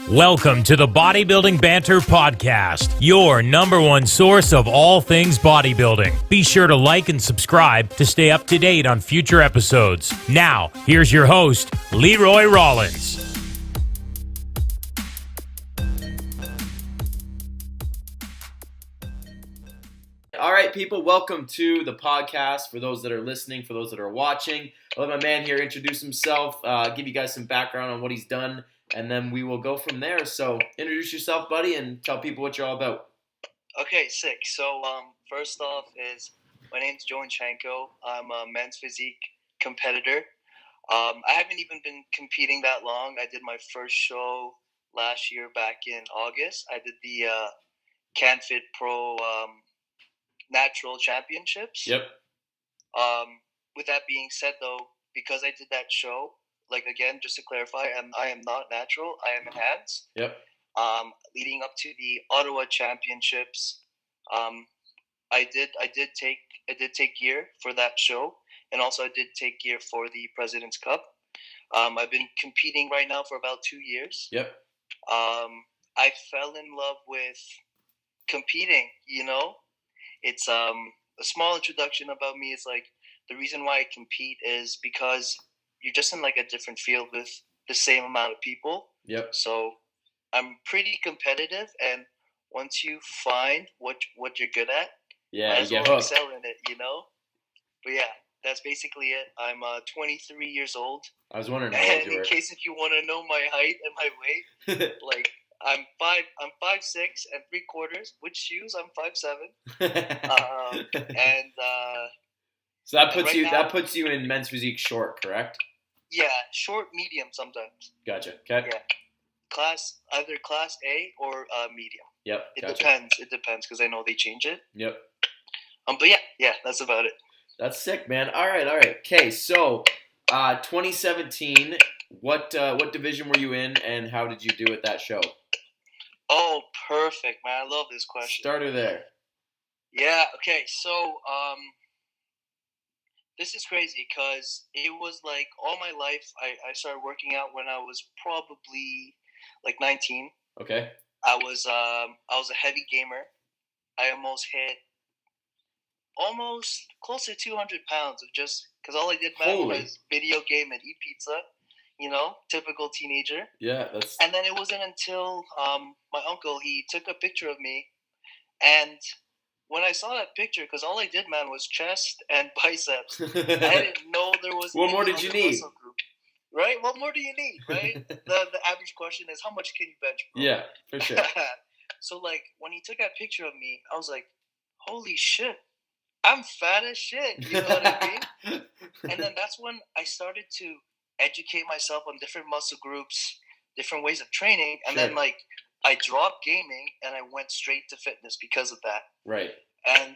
Welcome to the Bodybuilding Banter podcast, your number one source of all things bodybuilding. Be sure to like and subscribe to stay up to date on future episodes. Now, here's your host, Leroy Rollins. All right, people, welcome to the podcast. For those that are listening, for those that are watching, I'll let my man here introduce himself, give you guys some background on what he's done, and then we will go from there. So introduce yourself, buddy, and tell people what you're all about. Okay, sick. So first off is my name's Joewin Chanco. I'm a men's physique competitor. I haven't even been competing that long. I did my first show last year back in August. I did the CanFit Pro Natural Championships. Yep. With that being said, though, because I did that show, like, again, just to clarify, I am not natural. I am enhanced. Yep. Leading up to the Ottawa Championships, I did take gear for that show, and also I did take gear for the President's Cup. I've been competing right now for about 2 years. Yep. I fell in love with competing. You know, it's a small introduction about me. It's like the reason why I compete is because you're just in like a different field with the same amount of people. Yep. So I'm pretty competitive, and once you find what you're good at, yeah, you well excel in it, you know. But yeah, that's basically it. I'm 23 years old. I was wondering how and old you were. In case if you want to know my height and my weight, like I'm 5'6" and 3/4. With shoes, I'm 5'7". So that puts right you now, puts you in men's physique short, correct? Yeah, short, medium sometimes. Gotcha. Okay. Yeah, either class A or medium. Yep. It gotcha. depends. It depends because I know they change it. Yep. But yeah, that's about it. That's sick, man. All right. Okay, so 2017. What division were you in, and how did you do at that show? Oh, perfect, man. I love this question. Starter there. Yeah. Okay. So this is crazy because it was like all my life. I started working out when I was probably like 19. Okay. I was a heavy gamer. I almost hit close to 200 pounds of just because all I did, man, was video game and eat pizza. You know, typical teenager. Yeah, that's. And then it wasn't until my uncle, he took a picture of me, and when I saw that picture, because all I did, man, was chest and biceps. I didn't know there was. What more did you need? Right? What more do you need? Right? the average question is, how much can you bench, bro? Yeah, for sure. So like when he took that picture of me, I was like, holy shit, I'm fat as shit. You know what I mean? And then that's when I started to educate myself on different muscle groups, different ways of training, and then like I dropped gaming and I went straight to fitness because of that. Right. And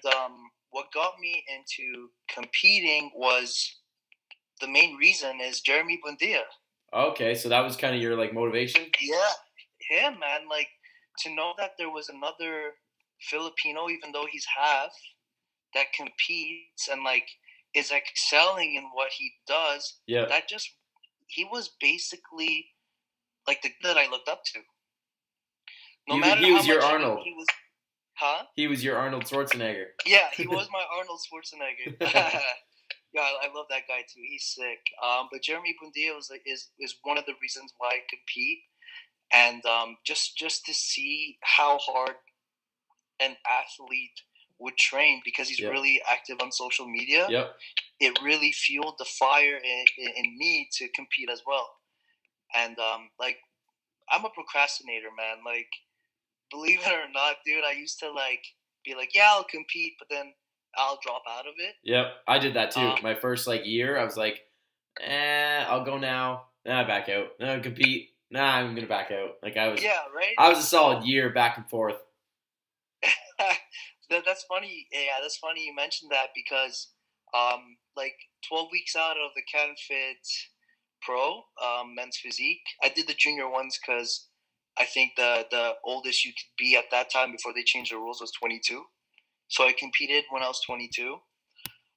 what got me into competing was the main reason is Jeremy Buendia. Okay, so that was kind of your like motivation? Yeah, him, man. Like to know that there was another Filipino, even though he's half, that competes and like is excelling in what he does. Yeah. He was basically like the that I looked up to. He was your Arnold. He was, huh? He was your Arnold Schwarzenegger. Yeah, he was my Arnold Schwarzenegger. Yeah, I love that guy too. He's sick. But Jeremy Buendia is one of the reasons why I compete, and just to see how hard an athlete would train because he's really active on social media. Yep. It really fueled the fire in me to compete as well. And like I'm a procrastinator, man. Like believe it or not, dude, I used to like be like, yeah, I'll compete, but then I'll drop out of it. Yep, I did that too. My first like year, I was like, I'll go now. Then I back out. Then I compete. Nah, I'm gonna back out. Like I was. Yeah, right. I was a solid year back and forth. That's funny. Yeah, that's funny you mentioned that because, like 12 weeks out of the CanFit Pro men's physique, I did the junior ones because I think the oldest you could be at that time before they changed the rules was 22. So I competed when I was 22.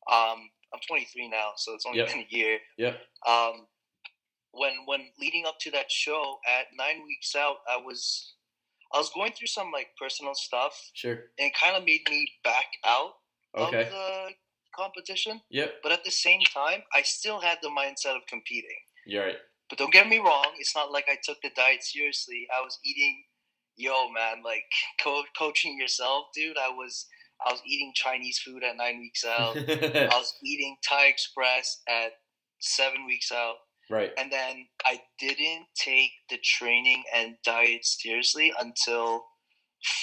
I'm 23 now, so it's only been a year. Yep. when leading up to that show at 9 weeks out, I was going through some like personal stuff, Sure. and it kind of made me back out Okay. of the competition. Yep. But at the same time, I still had the mindset of competing. You're right. But don't get me wrong, it's not like I took the diet seriously. I was eating, man, like coaching yourself, dude. I was eating Chinese food at 9 weeks out. I was eating Thai Express at 7 weeks out. Right. And then I didn't take the training and diet seriously until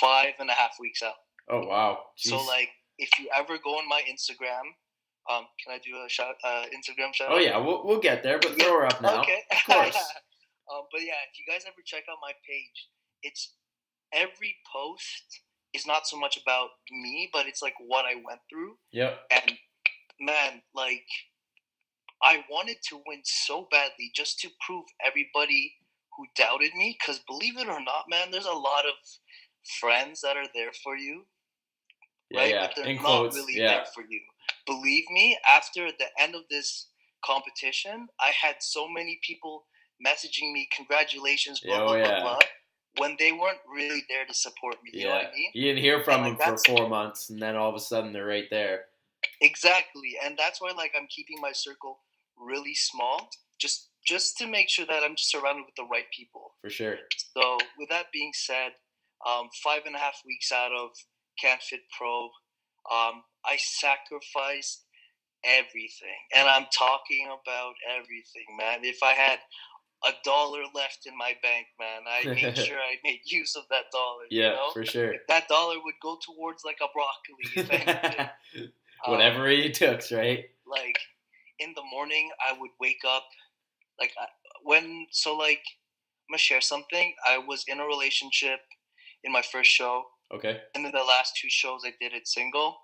5.5 weeks out. Oh wow. Jeez. So like, if you ever go on my Instagram, can I do a Instagram shout? Oh yeah, we'll get there, but throw her up now. Okay. Of course. But yeah, if you guys ever check out my page, it's every post is not so much about me, but it's like what I went through. Yep. And man, like, I wanted to win so badly just to prove everybody who doubted me. Because believe it or not, man, there's a lot of friends that are there for you. Yeah, right? yeah. But they're In not quotes, really yeah. there for you. Believe me, after the end of this competition, I had so many people messaging me, congratulations, blah, blah, blah, blah, when they weren't really there to support me. You know what I mean? You didn't hear from them for 4 months, and then all of a sudden they're right there. Exactly. And that's why, like, I'm keeping my circle really small, just to make sure that I'm just surrounded with the right people. For sure. So with that being said, 5.5 weeks out of Can't Fit Pro, I sacrificed everything. And I'm talking about everything, man. If I had $1 left in my bank, man, I made sure I made use of that dollar. Yeah, you know? For sure. That dollar would go towards like a broccoli, if anything. Whatever he took, right? Like, in the morning, I would wake up, like, I'm gonna share something. I was in a relationship in my first show. Okay. And then the last 2 shows I did it single.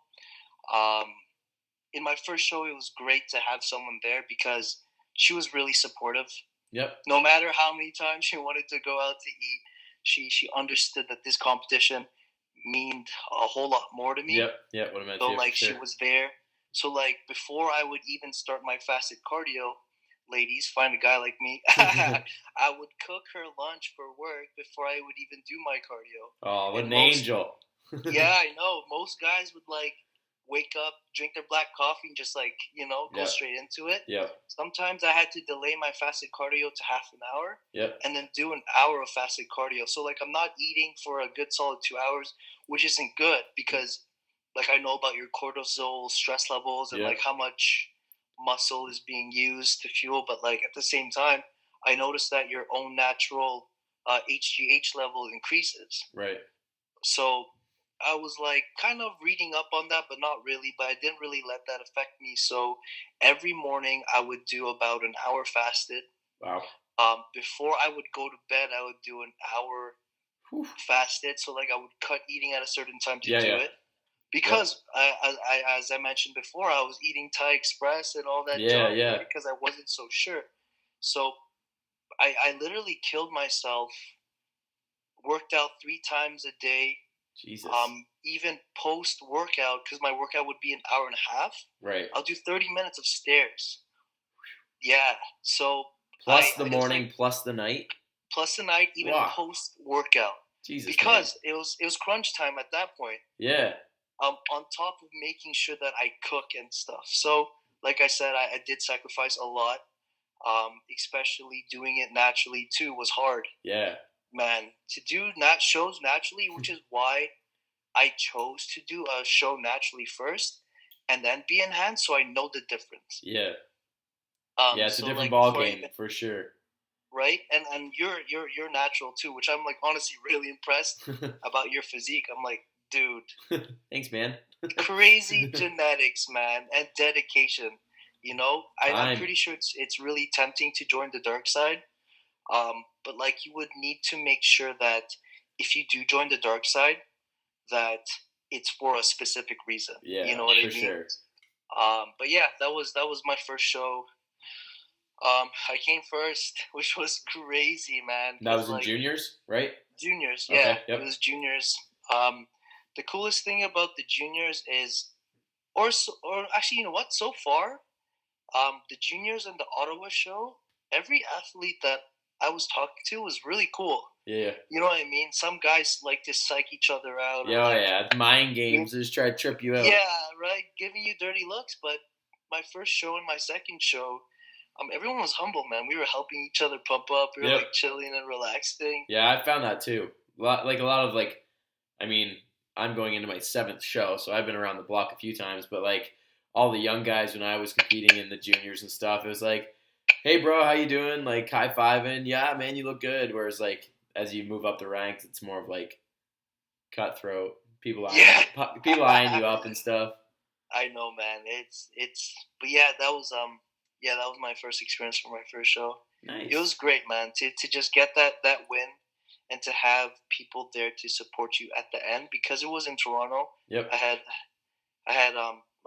In my first show, it was great to have someone there because she was really supportive. Yep. No matter how many times she wanted to go out to eat, she understood that this competition meant a whole lot more to me. Yep. What I meant. So like, she was there. So like, before I would even start my fasted cardio, ladies, find a guy like me. I would cook her lunch for work before I would even do my cardio. Oh, what an angel! Yeah, I know. Most guys would like wake up, drink their black coffee, and just like go straight into it. Yeah. Sometimes I had to delay my fasted cardio to half an hour. Yep. And then do an hour of fasted cardio. So like, I'm not eating for a good solid 2 hours, which isn't good because like, I know about your cortisol stress levels and like how much muscle is being used to fuel, but like at the same time, I noticed that your own natural HGH level increases. Right. So I was like kind of reading up on that, but not really. But I didn't really let that affect me. So every morning I would do about an hour fasted. Wow. Before I would go to bed, I would do an hour fasted. So like, I would cut eating at a certain time to do it. Because as I mentioned before, I was eating Thai Express and all that junk because I wasn't so sure. So I literally killed myself, worked out 3 times a day. Jesus. Even post-workout, because my workout would be an hour and a half. Right. I'll do 30 minutes of stairs. Yeah. So plus the morning, plus the night? Plus the night, even post-workout. Jesus. Because it was crunch time at that point. Yeah. On top of making sure that I cook and stuff. So, like I said, I did sacrifice a lot. Especially doing it naturally, too, was hard. Yeah. Man, to do shows naturally, which is why I chose to do a show naturally first and then be enhanced, so I know the difference. Yeah. It's a different ball game, for sure. Right? And you're natural, too, which I'm, like, honestly really impressed about your physique. I'm like, dude. Thanks, man. Crazy genetics, man, and dedication. I'm pretty sure it's really tempting to join the dark side. But like, you would need to make sure that if you do join the dark side, that it's for a specific reason. Yeah, you know what I mean? Sure. But yeah, that was my first show. I came first, which was crazy, man. That was in juniors, right? Juniors, yeah. Okay, yep. It was juniors. The coolest thing about the juniors is, or actually, you know what? So far, the juniors and the Ottawa show every athlete that I was talking to was really cool. Yeah. You know what I mean? Some guys like to psych each other out. Yeah, Or like, yeah. Mind games. Just try to trip you out. Yeah, right. Giving you dirty looks. But my first show and my second show, everyone was humble, man. We were helping each other pump up. We were like chilling and relaxing. Yeah, I found that too. A lot of I mean, I'm going into my 7th show, so I've been around the block a few times. But like all the young guys when I was competing in the juniors and stuff, it was like, "Hey, bro, how you doing?" Like high fiving. Yeah, man, you look good. Whereas like as you move up the ranks, it's more of like cutthroat. People eyeing you up and stuff. I know, man. But yeah, that was my first experience for my first show. Nice. It was great, man. To just get that win and to have people there to support you at the end, because it was in Toronto. Yep. I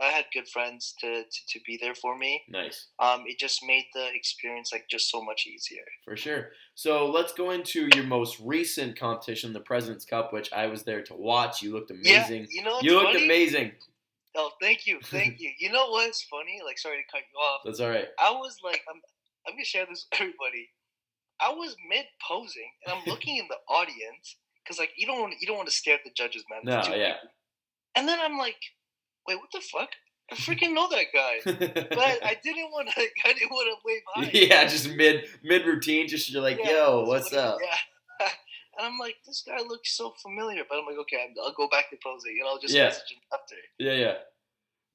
had good friends to be there for me. Nice. It just made the experience like just so much easier. For sure. So let's go into your most recent competition, the President's Cup, which I was there to watch. You looked amazing. Yeah, you looked amazing. Oh, thank you. You know what's funny? Like, sorry to cut you off. That's all right. I was like, I'm gonna share this with everybody. I was mid posing and I'm looking in the audience because like you don't want to scare the judges, man. No, yeah. And then I'm like, wait, what the fuck? I freaking know that guy, but I didn't want to wave hi. Yeah, just mid routine, just you're like, yo, what's up? Yeah. And I'm like, this guy looks so familiar, but I'm like, okay, I'll go back to posing, and I'll just message him after. Yeah.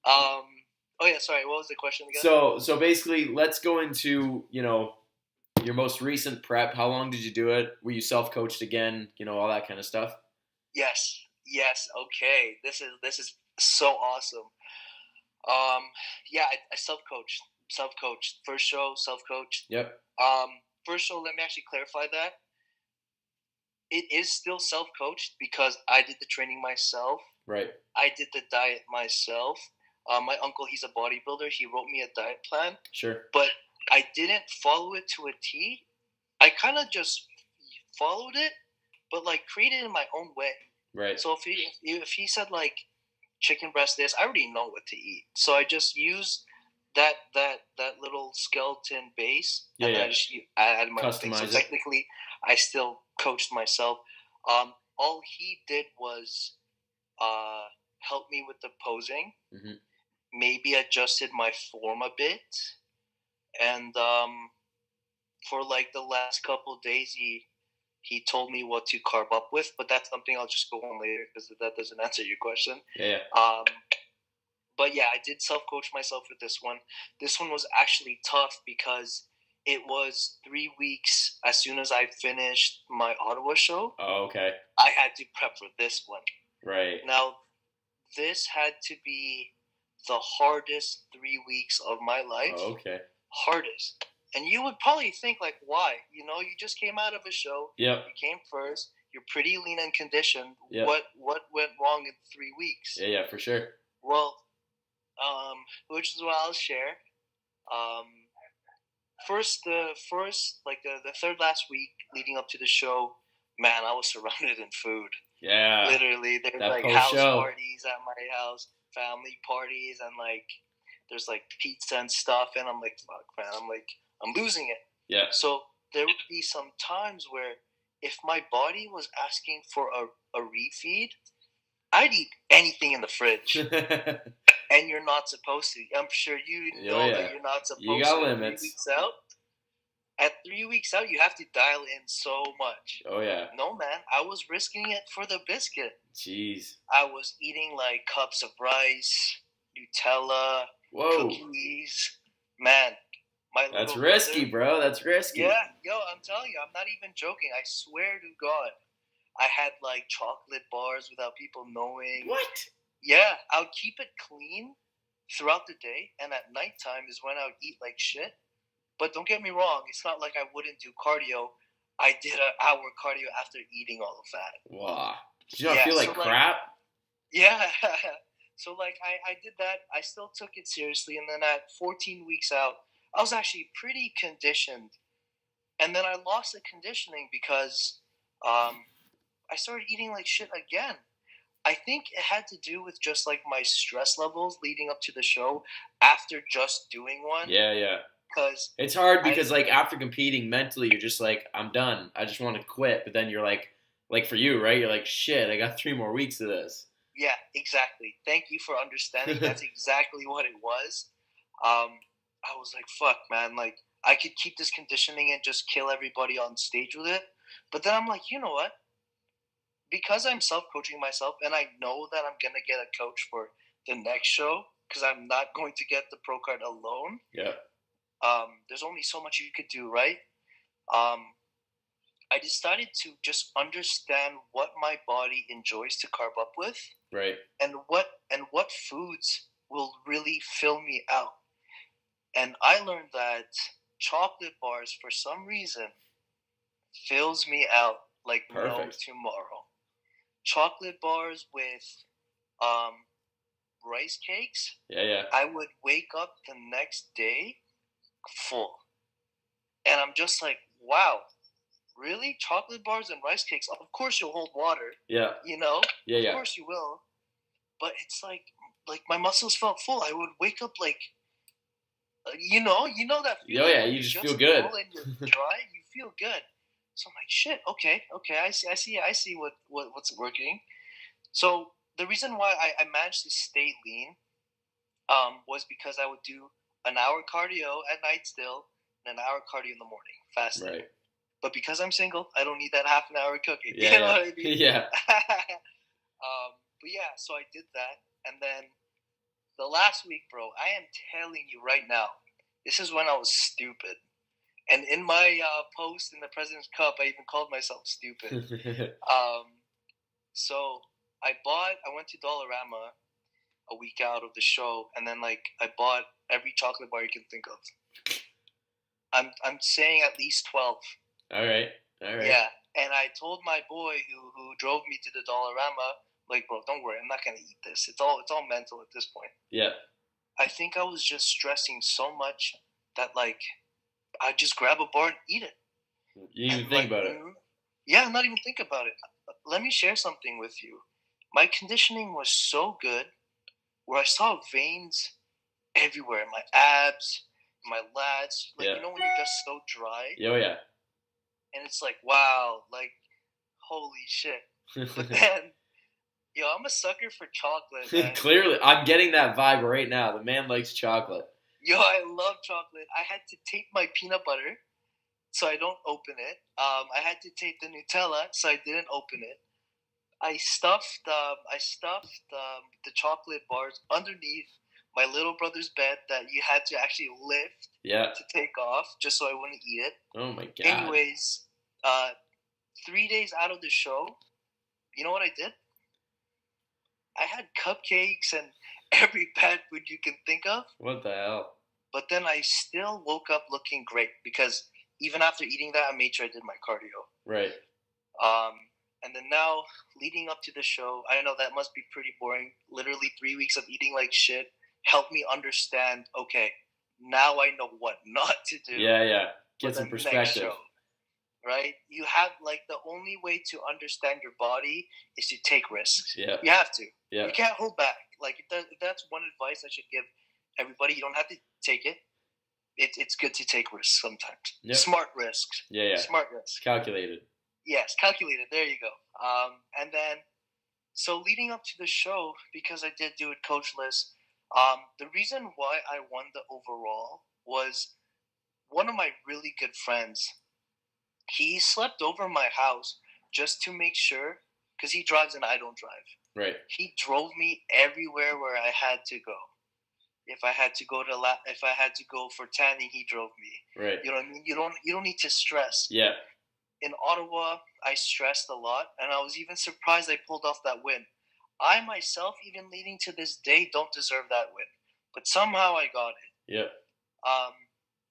Oh yeah, sorry. What was the question again? So basically, let's go into your most recent prep. How long did you do it? Were you self-coached again? All that kind of stuff. Yes. Okay, this is so awesome. Yeah, I self-coached. First show, self-coached. Yep. First show, let me actually clarify that. It is still self-coached because I did the training myself. Right. I did the diet myself. My uncle, he's a bodybuilder. He wrote me a diet plan. Sure. But I didn't follow it to a T. I kind of just followed it, but like created it in my own way. Right. So if he said like chicken breast this, I already know what to eat. So I just used that little skeleton base, and then I just added my own thing. So technically, I still coached myself. All he did was help me with the posing, maybe adjusted my form a bit, and for like the last couple of days, he told me what to carb up with, but that's something I'll just go on later because that doesn't answer your question. Yeah. But yeah, I did self-coach myself with this one. This one was actually tough because it was 3 weeks as soon as I finished my Ottawa show. Oh, okay. I had to prep for this one. Right. Now, this had to be the hardest 3 weeks of my life. Oh, okay. Hardest. And you would probably think, like, why? You just came out of a show. Yep. You came first. You're pretty lean and conditioned. Yep. What went wrong in 3 weeks? Yeah, for sure. Well, which is what I'll share. The third last week leading up to the show, man, I was surrounded in food. Yeah. Literally, there's like house parties at my house, family parties, and like there's like pizza and stuff, and I'm like, fuck, man, I'm losing it. Yeah. So there would be some times where if my body was asking for a refeed, I'd eat anything in the fridge. And you're not supposed to. I'm sure you know that you're not supposed to. You got limits. 3 weeks out. At 3 weeks out, you have to dial in so much. Oh, yeah. No, man. I was risking it for the biscuit. Jeez. I was eating like cups of rice, Nutella, cookies. Man. That's risky, bro. That's risky. Yeah. Yo, I'm telling you, I'm not even joking. I swear to God. I had like chocolate bars without people knowing. What? Yeah. I would keep it clean throughout the day. And at nighttime is when I would eat like shit. But don't get me wrong, it's not like I wouldn't do cardio. I did an hour cardio after eating all of that. Wow. Did you not feel like crap? Yeah. So, like, I did that. I still took it seriously. And then at 14 weeks out, I was actually pretty conditioned. And then I lost the conditioning because I started eating like shit again. I think it had to do with just, like, my stress levels leading up to the show after just doing one. Yeah, yeah. because it's hard because like after competing mentally, you're just like, I'm done. I just want to quit. But then you're like for you, right? You're like, shit, I got 3 more weeks of this. Yeah, exactly. Thank you for understanding. That's exactly what it was. I was like, fuck, man. Like, I could keep this conditioning and just kill everybody on stage with it. But then I'm like, you know what? Because I'm self-coaching myself and I know that I'm going to get a coach for the next show because I'm not going to get the pro card alone. Yeah. There's only so much you could do, right? I decided to just understand what my body enjoys to carb up with. Right. And what foods will really fill me out. And I learned that chocolate bars, for some reason, fills me out like no tomorrow. Chocolate bars with rice cakes. Yeah. I would wake up the next day full. And I'm just like, wow, really? Chocolate bars and rice cakes? Of course you'll hold water. Yeah. You know? Yeah. Of course you will. But it's like my muscles felt full. I would wake up like, you know that feeling. Oh yeah, you just feel good. Full and you're dry, you feel good. So I'm like, shit. Okay. I see what's working. So the reason why I managed to stay lean, was because I would do an hour cardio at night still, and an hour cardio in the morning, fasting. Right. But because I'm single, I don't need that half an hour cooking. Yeah, you know what I mean? Yeah. But yeah, so I did that, and then the last week, bro, I am telling you right now, this is when I was stupid. And in my post in the President's Cup, I even called myself stupid. So I went to Dollarama a week out of the show, and then like I bought every chocolate bar you can think of. I'm saying at least 12. All right. Yeah, and I told my boy who drove me to the Dollarama, like, bro, don't worry, I'm not gonna eat this. It's all mental at this point. Yeah. I think I was just stressing so much that like I just grab a bar and eat it. You didn't even think about it. Yeah, not even think about it. Let me share something with you. My conditioning was so good, where I saw veins everywhere, my abs, my lats. Like, you know when you're just so dry? Oh yeah. And it's like, wow, like, holy shit. But then, yo, I'm a sucker for chocolate, man. Clearly, I'm getting that vibe right now. The man likes chocolate. Yo, I love chocolate. I had to tape my peanut butter so I don't open it. I had to tape the Nutella so I didn't open it. I stuffed the chocolate bars underneath my little brother's bed that you had to actually lift to take off just so I wouldn't eat it. Oh my god. Anyways, 3 days out of the show, you know what I did? I had cupcakes and every bad food you can think of. What the hell? But then I still woke up looking great because even after eating that, I made sure I did my cardio. Right. And then now, leading up to the show, I know that must be pretty boring. Literally 3 weeks of eating like shit helped me understand, okay, now I know what not to do. Yeah. Get some perspective. Show, right? You have, like, the only way to understand your body is to take risks. Yeah. You have to. Yeah. You can't hold back. Like, if that's one advice I should give everybody. You don't have to take it. It's good to take risks sometimes. Yep. Smart risks. Yeah. Smart risks. Calculated. Yes, calculated. There you go. And then, so leading up to the show, because I did do it coachless, the reason why I won the overall was one of my really good friends. He slept over my house just to make sure, because he drives and I don't drive. Right. He drove me everywhere where I had to go. If I had to go for tanning, he drove me. Right. You know what I mean? You don't need to stress. Yeah. In Ottawa, I stressed a lot, and I was even surprised I pulled off that win. I myself, even leading to this day, don't deserve that win, but somehow I got it. Yeah.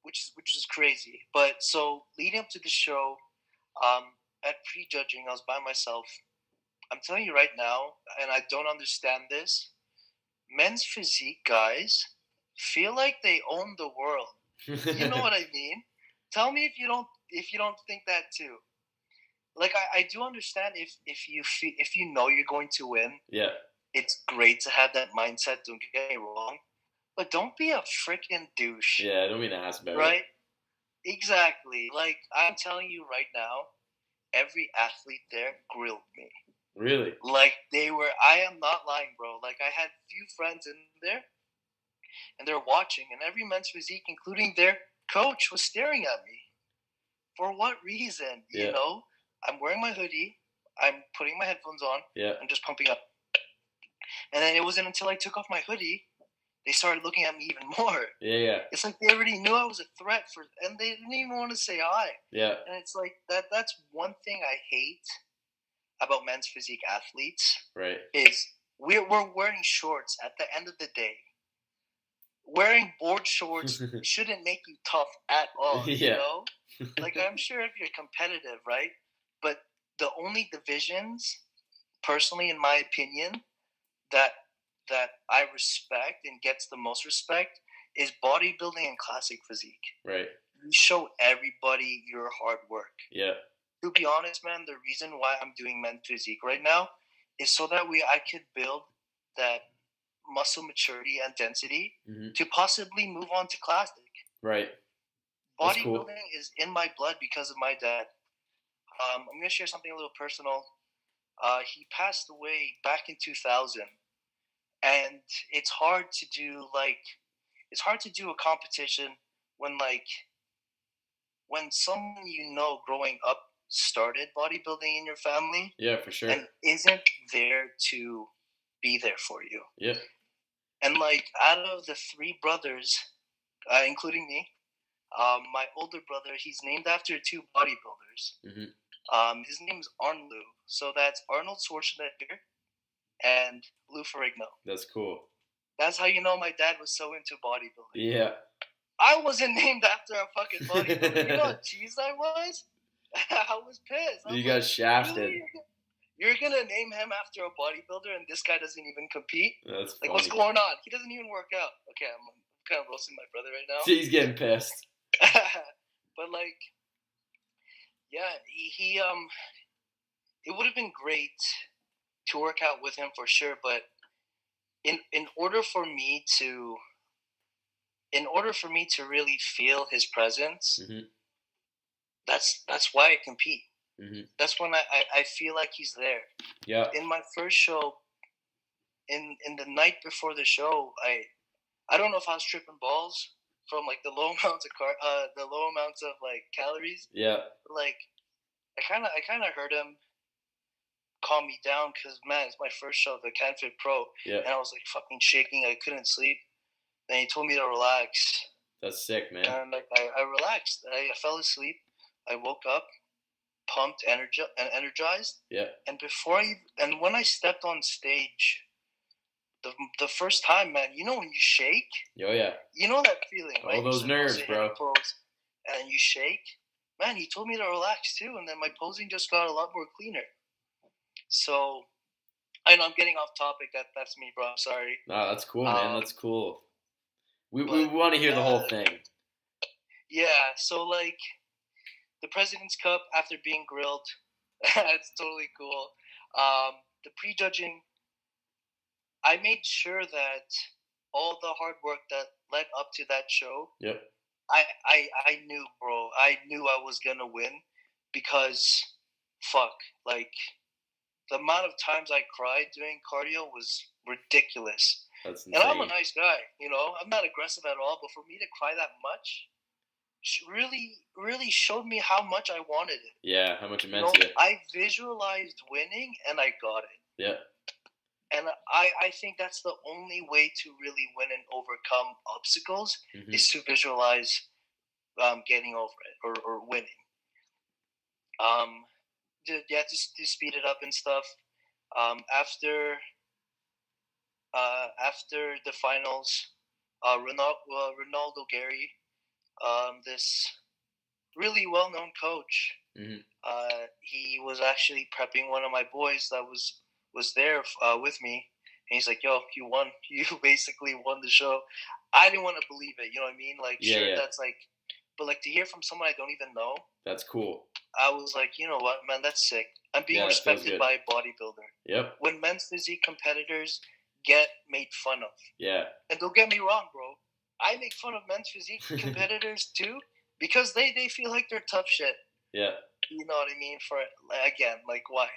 Which is crazy. But so leading up to the show, at prejudging, I was by myself. I'm telling you right now, and I don't understand this. Men's physique guys feel like they own the world. You know what I mean? Tell me if you don't think that too. Like I do understand if you know you're going to win. Yeah. It's great to have that mindset. Don't get me wrong, but don't be a freaking douche. Yeah, I don't mean to ask about right? Exactly. Like, I'm telling you right now, every athlete there grilled me. Really? Like, I am not lying, bro. Like, I had few friends in there, and they're watching, and every men's physique, including their coach, was staring at me. For what reason? Yeah. You know? I'm wearing my hoodie, I'm putting my headphones on, Yeah. I'm just pumping up. And then it wasn't until I took off my hoodie, they started looking at me even more. Yeah. It's like they already knew I was a threat and they didn't even want to say hi. Yeah. And it's like that's one thing I hate about men's physique athletes. Right. Is we're wearing shorts at the end of the day. Wearing board shorts shouldn't make you tough at all. Yeah. You know? Like, I'm sure if you're competitive, right? But the only divisions, personally, in my opinion, that I respect and gets the most respect is bodybuilding and classic physique. Right. You show everybody your hard work. Yeah. To be honest, man, the reason why I'm doing men's physique right now is so that way I could build that muscle maturity and density to possibly move on to classic. Right. Bodybuilding cool. is in my blood because of my dad. I'm going to share something a little personal. He passed away back in 2000. And it's hard to do a competition when someone you know growing up started bodybuilding in your family. Yeah, for sure. And isn't there to be there for you. Yeah. And like, out of the three brothers, including me, my older brother, he's named after two bodybuilders. His name's Arnold. So that's Arnold Schwarzenegger and Lou Ferrigno. That's cool. That's how you know my dad was so into bodybuilding. Yeah. I wasn't named after a fucking bodybuilder. You know how cheesed I was? I was pissed. You got shafted. Really? You're gonna name him after a bodybuilder and this guy doesn't even compete? That's funny. Like, what's going on? He doesn't even work out. Okay, I'm kind of roasting my brother right now. He's getting pissed. But like, yeah, he it would have been great to work out with him for sure, but in order for me to really feel his presence, that's why I compete. That's when I feel like he's there. Yeah. In my first show, in the night before the show, I don't know if I was tripping balls from like the low amounts of like calories. Yeah. Like, I kind of heard him calm me down because, man, it's my first show, the Can Fit Pro. Yeah. And I was like fucking shaking. I couldn't sleep. Then he told me to relax. That's sick, man. And like, I relaxed. I fell asleep. I woke up, pumped, energized. Yeah. And when I stepped on stage, the first time, man, you know when you shake? Oh, yeah. You know that feeling, right? All those nerves, bro. And you shake. Man, he told me to relax too, and then my posing just got a lot more cleaner. So, I know I'm getting off topic. That's me, bro. I'm sorry. No, that's cool, man. That's cool. We want to hear the whole thing. Yeah, so like, the President's Cup, after being grilled, it's totally cool. The prejudging, I made sure that all the hard work that led up to that show, yep. I knew, bro. I knew I was going to win because, like, the amount of times I cried doing cardio was ridiculous. That's insane. And I'm a nice guy, you know. I'm not aggressive at all, but for me to cry that much really showed me how much I wanted it. Yeah, how much it meant to you. I visualized winning, and I got it. Yeah. And I think that's the only way to really win and overcome obstacles is to visualize getting over it or winning. To speed it up and stuff. After the finals, Ronaldo Gary, this really well-known coach, he was actually prepping one of my boys that was there with me, and he's like, "Yo, you won. You basically won the show." I didn't want to believe it. You know what I mean? Like, that's like, but like to hear from someone I don't even know. That's cool. I was like, you know what, man, that's sick. I'm being respected by a bodybuilder. Yep. When men's physique competitors get made fun of. Yeah. And don't get me wrong, bro. I make fun of men's physique competitors too because they feel like they're tough shit. Yeah. You know what I mean? Again, like why?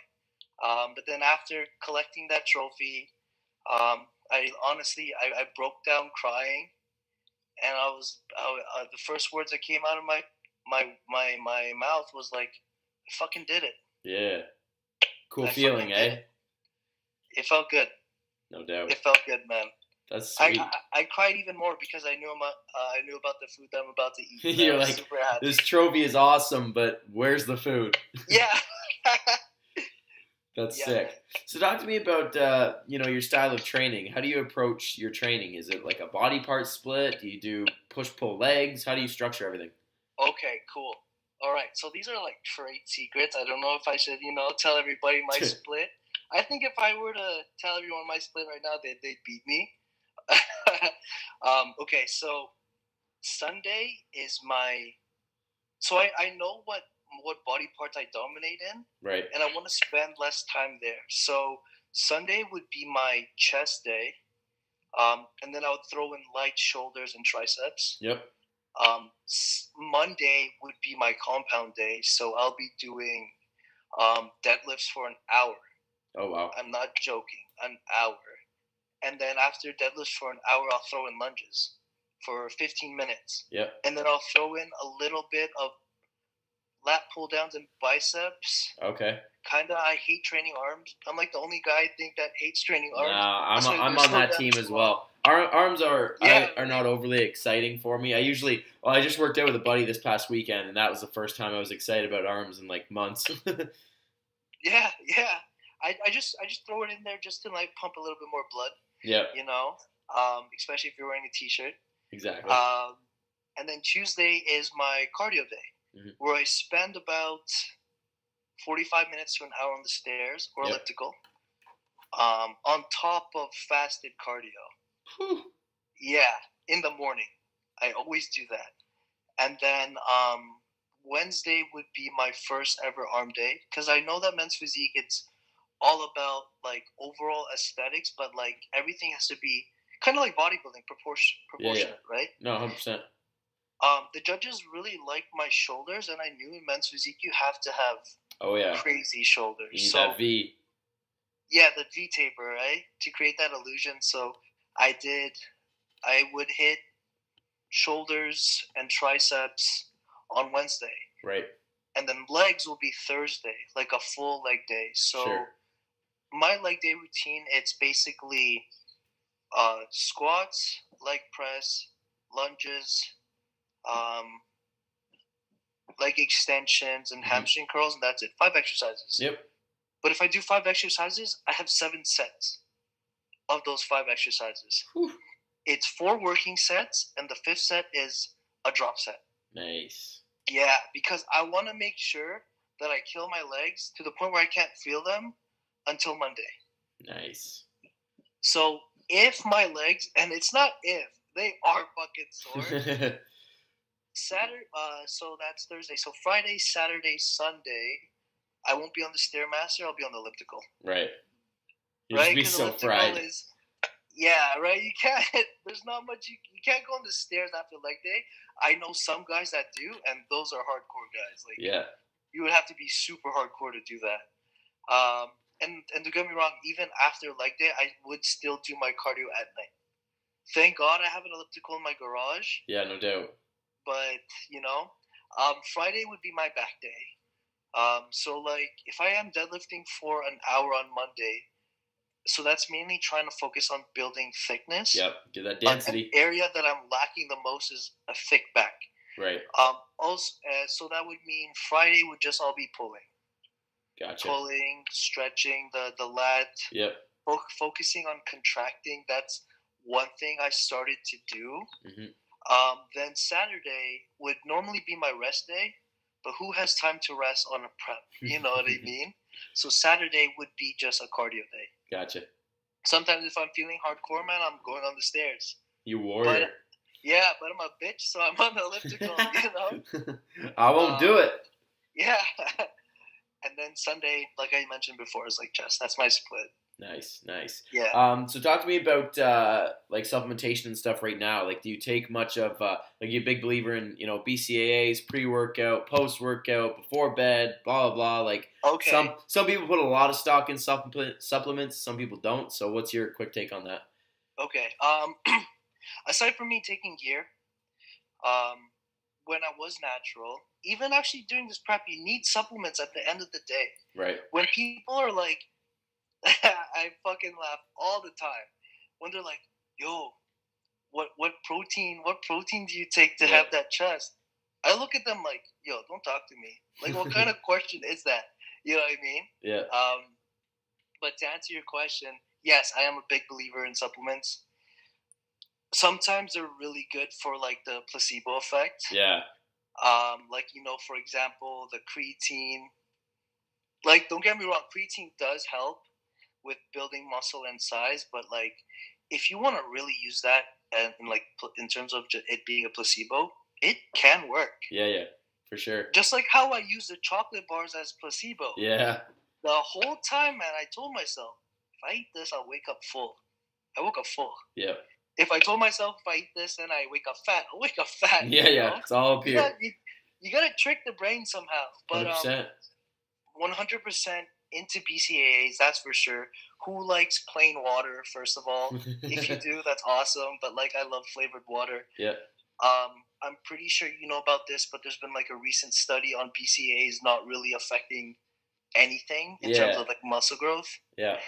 But then after collecting that trophy, I honestly broke down crying, and the first words that came out of my mouth was like, I fucking did it. Yeah. Cool feeling, eh? It felt good. No doubt. It felt good, man. That's sweet. I cried even more because I knew about the food that I'm about to eat. You're like, this trophy is awesome, but where's the food? Yeah. That's sick. Man. So talk to me about your style of training. How do you approach your training? Is it like a body part split? Do you do push-pull legs? How do you structure everything? Okay, cool. All right. So these are like trade secrets. I don't know if I should, tell everybody my split. I think if I were to tell everyone my split right now, they'd beat me. Okay, so Sunday is so I know what body parts I dominate in, right? And I want to spend less time there. So Sunday would be my chest day, and then I would throw in light shoulders and triceps. Yep. Monday would be my compound day, so I'll be doing deadlifts for an hour. Oh wow! I'm not joking, an hour. And then after deadlifts for an hour, I'll throw in lunges for 15 minutes. Yep. And then I'll throw in a little bit of lat pull downs and biceps. Okay. Kinda, I hate training arms. I'm like the only guy I think that hates training arms. Nah, I'm on that team as well. Arms are not overly exciting for me. I just worked out with a buddy this past weekend, and that was the first time I was excited about arms in like months. Yeah. I just throw it in there just to like pump a little bit more blood. Yeah. Especially if you're wearing a t-shirt. Exactly. And then Tuesday is my cardio day, where I spend about 45 minutes to an hour on the stairs or elliptical, on top of fasted cardio. Whew. Yeah, in the morning. I always do that. And then Wednesday would be my first ever arm day, because I know that men's physique, it's all about like overall aesthetics, but like everything has to be kind of like bodybuilding, proportionate, right? No, 100%. The judges really liked my shoulders, and I knew in men's physique you have to have crazy shoulders. You need that V. Yeah, the V taper, right? To create that illusion. So I would hit shoulders and triceps on Wednesday. Right. And then legs will be Thursday, like a full leg day. So my leg day routine, it's basically squats, leg press, lunges, leg extensions, and hamstring curls, and that's it. 5 exercises. Yep. But if I do 5 exercises, I have 7 sets of those 5 exercises. Whew. It's 4 working sets, and the 5th set is a drop set. Nice. Yeah, because I want to make sure that I kill my legs to the point where I can't feel them until Monday. Nice. So if my legs, and it's not if, they are fucking sore. Saturday, so that's Thursday. So Friday, Saturday, Sunday, I won't be on the Stairmaster. I'll be on the elliptical. Right. You'll be so fried. Right. You can't. There's not much. You can't go on the stairs after leg day. I know some guys that do, and those are hardcore guys. Like, you would have to be super hardcore to do that. And don't get me wrong, even after leg day, I would still do my cardio at night. Thank God I have an elliptical in my garage. Yeah, no doubt. But, Friday would be my back day. So, like, if I am deadlifting for an hour on Monday, so that's mainly trying to focus on building thickness. Yep, get that density. An area that I'm lacking the most is a thick back. Right. Also, so that would mean Friday would just all be pulling. Gotcha. Pulling, stretching the lat. Yep. Focusing on contracting. That's one thing I started to do. Then Saturday would normally be my rest day, but who has time to rest on a prep? You know what I mean? So Saturday would be just a cardio day. Gotcha. Sometimes if I'm feeling hardcore, man, I'm going on the stairs. You warrior. But I'm a bitch, so I'm on the elliptical, I won't do it. Yeah. And then Sunday, like I mentioned before, is like chest. That's my split. Nice, nice. Yeah. So talk to me about like supplementation and stuff right now. Like, do you take much of like you're a big believer in BCAAs, pre-workout, post-workout, before bed, blah blah blah. Like Okay. some people put a lot of stock in supplements, some people don't. So what's your quick take on that? Okay. Aside from me taking gear, um, when I was natural, even actually during this prep, you need supplements at the end of the day. Right. When people are like, I fucking laugh all the time when they're like, "Yo, what protein do you take to have that chest?" I look at them like, "Yo, don't talk to me. Like, what kind of question is that?" You know what I mean? Yeah. But to answer your question, yes, I am a big believer in supplements. Sometimes they're really good for like the placebo effect. Yeah. Like for example, the creatine. Like, don't get me wrong, creatine does help with building muscle and size, but like, if you want to really use that and like in terms of it being a placebo, it can work. Yeah, for sure. Just like how I use the chocolate bars as placebo. Yeah. The whole time, man, I told myself, if I eat this, I'll wake up full. I woke up full. Yeah. If I told myself if I eat this and I wake up fat, I'll wake up fat. Yeah. It's all up here. You gotta trick the brain somehow. But 100%. 100% into BCAAs, that's for sure. Who likes plain water, first of all? If you do, that's awesome. But like, I love flavored water. Yeah. I'm pretty sure you know about this, but there's been like a recent study on BCAAs not really affecting anything in terms of like muscle growth. Yeah.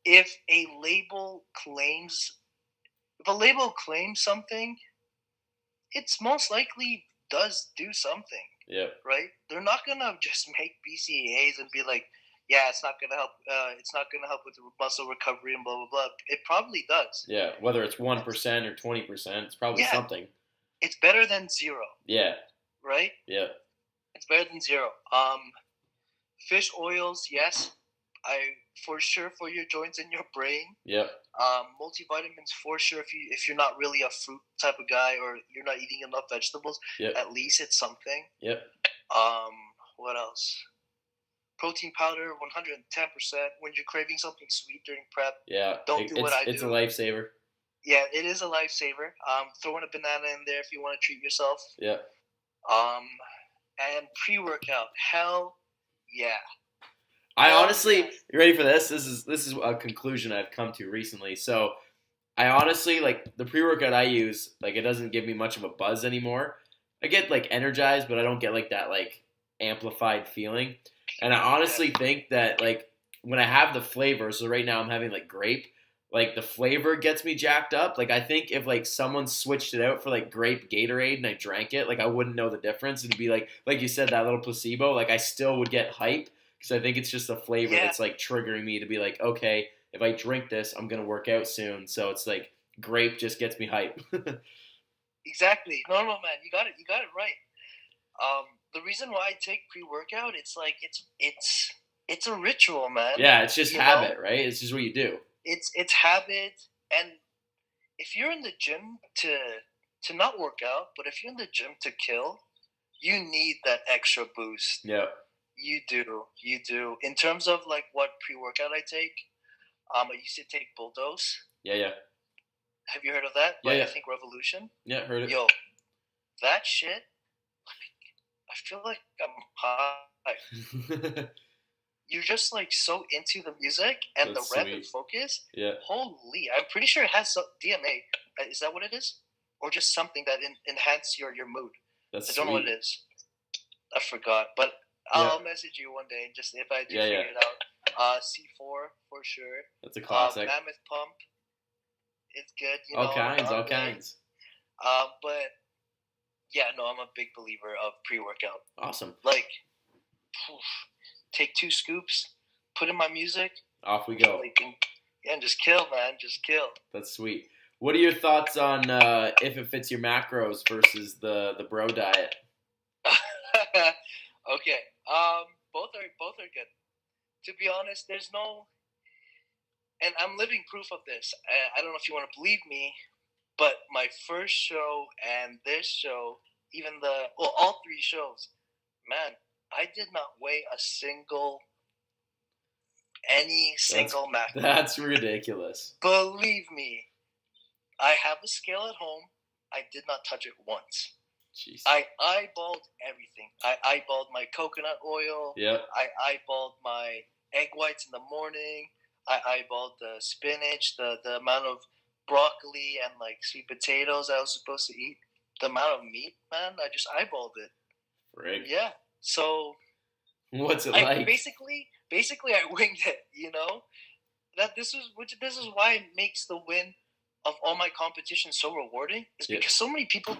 If a label claims something, it's most likely does do something. Yeah. Right? They're not gonna just make BCAAs and be like, yeah, it's not gonna help. It's not gonna help with muscle recovery and blah blah blah. It probably does. Yeah. Whether it's 1% or 20%, it's probably something. It's better than zero. Yeah. Right? Yeah. It's better than zero. Fish oils, yes. For sure for your joints and your brain. Yep. Multivitamins for sure if you're not really a fruit type of guy or you're not eating enough vegetables. Yep. At least it's something. Yep. What else? Protein powder, 110%. When you're craving something sweet during prep, don't do what I do. It's a lifesaver. Yeah, it is a lifesaver. Throwing a banana in there if you want to treat yourself. Yeah. And pre-workout, hell yeah. I honestly, you ready for this? This is a conclusion I've come to recently. So, I honestly like the pre-workout I use. Like, it doesn't give me much of a buzz anymore. I get like energized, but I don't get like that like amplified feeling. And I honestly think that like when I have the flavor, so right now I'm having like grape, like the flavor gets me jacked up. Like I think if like someone switched it out for like grape Gatorade and I drank it, like I wouldn't know the difference. It'd be like you said, that little placebo. Like I still would get hype because I think it's just the flavor that's like triggering me to be like, okay, if I drink this, I'm gonna work out soon. So it's like grape just gets me hype. Exactly. No, man, you got it right. The reason why I take pre-workout, it's like it's a ritual, man. Yeah, it's just habit, right? It's just what you do. It's habit, and if you're in the gym to not work out, but if you're in the gym to kill, you need that extra boost. Yeah. You do. In terms of like what pre-workout I take, I used to take Bulldoze. Yeah. Have you heard of that? Yeah. I think Revolution. Yeah, heard it. Yo, that shit. I feel like I'm high. You're just like so into the music and That's the rep sweet. and focus. Yeah. Holy, I'm pretty sure it has some DMA. Is that what it is? Or just something that enhance your mood? That's I don't know what it is. I forgot, but I'll message you one day just if I do figure it out. C4 for sure. That's a classic. Mammoth Pump. It's good. All kinds. But yeah, no, I'm a big believer of pre-workout. Awesome. Like, take 2 scoops, put in my music. Off we go. And just kill, man. Just kill. That's sweet. What are your thoughts on if it fits your macros versus the bro diet? Okay. Both are good. To be honest, there's no, and I'm living proof of this. I don't know if you want to believe me, but my first show and this show, all 3 shows, man, I did not weigh a single any single macro. That's ridiculous. Believe me, I have a scale at home. I did not touch it once. Jeez. I eyeballed everything. I eyeballed my coconut oil. Yep. I eyeballed my egg whites in the morning. I eyeballed the spinach, the amount of broccoli and like sweet potatoes I was supposed to eat. The amount of meat, man, I just eyeballed it. Frig. Yeah. So What's it like? Basically I winged it, you know? This is why it makes the win of all my competitions so rewarding. Is because so many people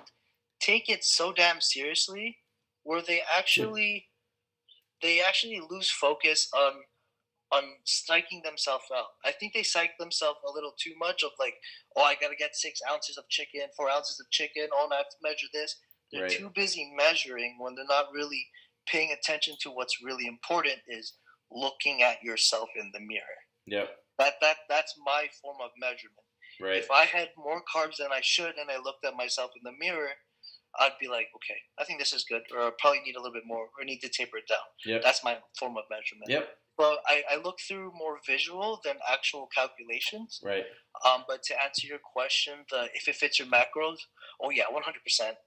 take it so damn seriously where they actually lose focus on psyching themselves out. I think they psych themselves a little too much of like, oh, I gotta get 6 ounces of chicken, 4 ounces of chicken, oh, and I have to measure this. They're too busy measuring when they're not really paying attention to what's really important is looking at yourself in the mirror. Yep. That's my form of measurement. Right. If I had more carbs than I should and I looked at myself in the mirror, I'd be like, okay, I think this is good, or I probably need a little bit more, or need to taper it down. Yep. That's my form of measurement. Yep. Well, I look through more visual than actual calculations. Right. But to answer your question, if it fits your macros, oh yeah, 100%.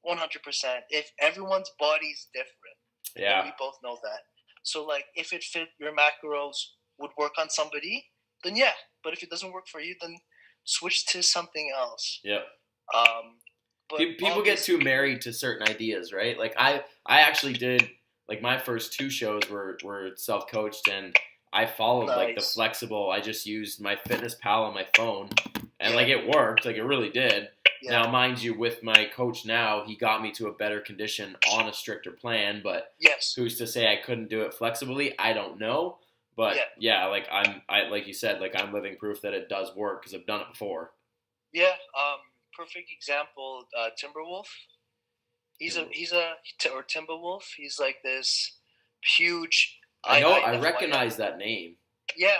100%. If everyone's body's different, yeah, we both know that. So like, if it fit your macros, would work on somebody, then yeah. But if it doesn't work for you, then switch to something else. Yep. But people get too married to certain ideas, right? Like I actually did. Like my first 2 shows were self-coached, and I followed like the flexible. I just used my Fitness Pal on my phone, and like it worked. Like it really did. Yeah. Now, mind you, with my coach now, he got me to a better condition on a stricter plan. But who's to say I couldn't do it flexibly? I don't know. But yeah, like like you said, like I'm living proof that it does work because I've done it before. Yeah. Perfect example. Timberwolf. Timberwolf. He's like this huge. I recognize that name. Yeah.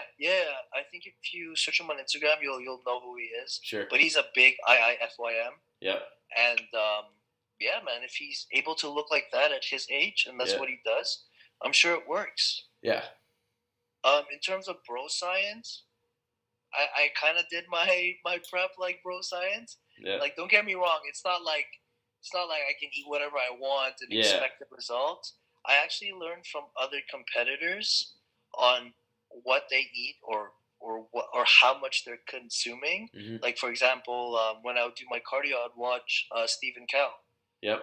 I think if you search him on Instagram, you'll know who he is. Sure. But he's a big IIFYM. Yep. And yeah, man, if he's able to look like that at his age, and that's what he does, I'm sure it works. Yeah. In terms of bro science, I kind of did my prep like bro science. Yeah. Like, don't get me wrong, it's not like I can eat whatever I want and expect the results. I actually learned from other competitors on what they eat or how much they're consuming. Mm-hmm. Like, for example, when I would do my cardio, I'd watch Stephen Cow. Yep.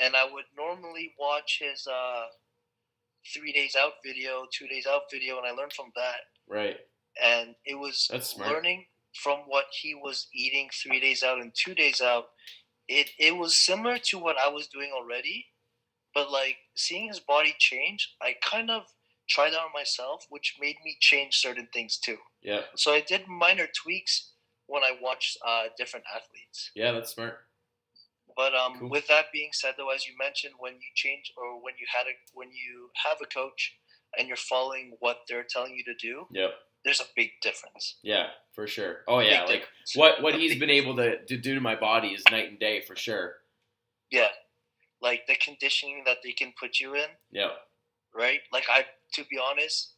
And I would normally watch his 3 days out video, 2 days out video, and I learned from that. Right. And it was learning from what he was eating 3 days out and 2 days out. It was similar to what I was doing already, but like seeing his body change, I kind of tried that on myself, which made me change certain things too. Yeah. So I did minor tweaks when I watched different athletes. Yeah, that's smart. But cool. With that being said, though, as you mentioned, when you change or when you have a coach and you're following what they're telling you to do, there's a big difference. Yeah, for sure. Oh yeah, like what he's been able to do to my body is night and day for sure. Yeah, like the conditioning that they can put you in. Yeah. Right? Like to be honest,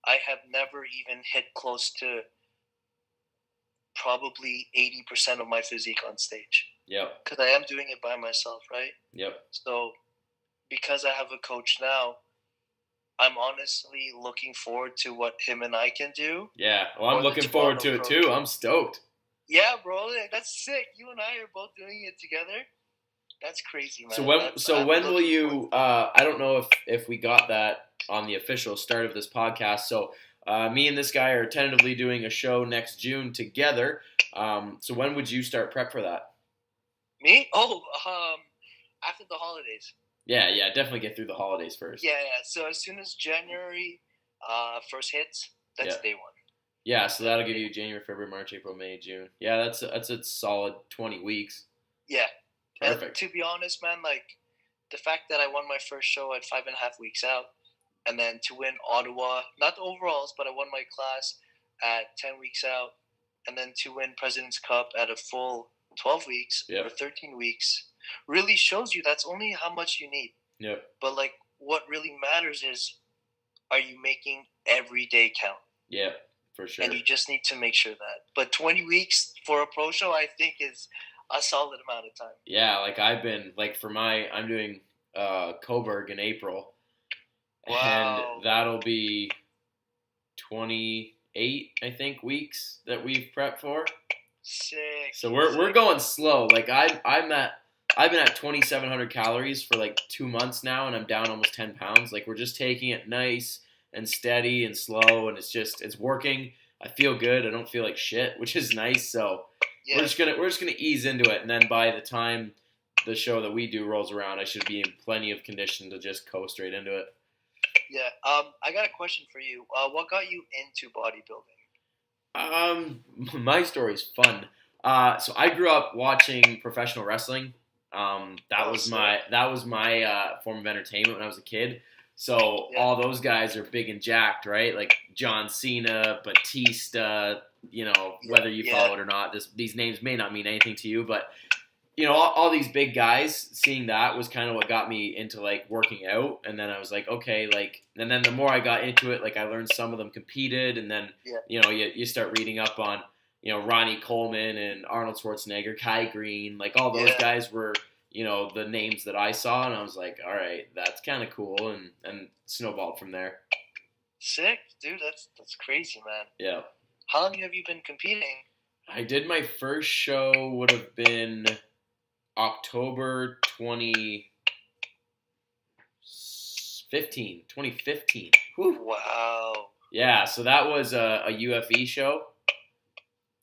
I have never even hit close to probably 80% of my physique on stage. Yep. Because I am doing it by myself, right? Yep. So because I have a coach now, I'm honestly looking forward to what him and I can do. Yeah. Well, I'm looking forward to it too. I'm stoked. Yeah, bro. That's sick. You and I are both doing it together. That's crazy, man. So when will you? I don't know if we got that on the official start of this podcast. So me and this guy are tentatively doing a show next June together. So when would you start prep for that? Me? Oh, after the holidays. Yeah, definitely get through the holidays first. Yeah. So as soon as January 1st hits, that's day one. Yeah, so that'll give you January, February, March, April, May, June. Yeah, that's a solid 20 weeks. Yeah. Perfect. And to be honest, man, like the fact that I won my first show at 5.5 weeks out, and then to win Ottawa, not the overalls, but I won my class at 10 weeks out, and then to win President's Cup at a full 12 weeks or 13 weeks, really shows you that's only how much you need. Yep. But like what really matters is, are you making every day count. Yeah, for sure. And you just need to make sure that. But 20 weeks for a pro show, I think, is a solid amount of time. Yeah, like I've been like I'm doing Coburg in April, Wow. and that'll be 28, I think, weeks that we've prepped for. Sick. So we're going slow. Like I've been at 2,700 calories for like 2 months now, and I'm down almost 10 pounds. Like we're just taking it nice and steady and slow, and it's working. I feel good. I don't feel like shit, which is nice. So we're just gonna ease into it, and then by the time the show that we do rolls around, I should be in plenty of condition to just coast right into it. Yeah. I got a question for you. What got you into bodybuilding? My story's fun. So I grew up watching professional wrestling. That was my form of entertainment when I was a kid. So all those guys are big and jacked, right? Like John Cena, Batista. Whether you follow it or not, these names may not mean anything to you, but all these big guys. Seeing that was kind of what got me into like working out, and then I was like, okay, like, and then the more I got into it, like I learned some of them competed, and then you start reading up on Ronnie Coleman and Arnold Schwarzenegger, Kai Green, like all those guys were the names that I saw, and I was like, all right, that's kind of cool, and snowballed from there. Sick, dude. That's crazy, man. Yeah. How long have you been competing? I did my first show would have been October 2015. Whew. Wow. Yeah, so that was a UFE show.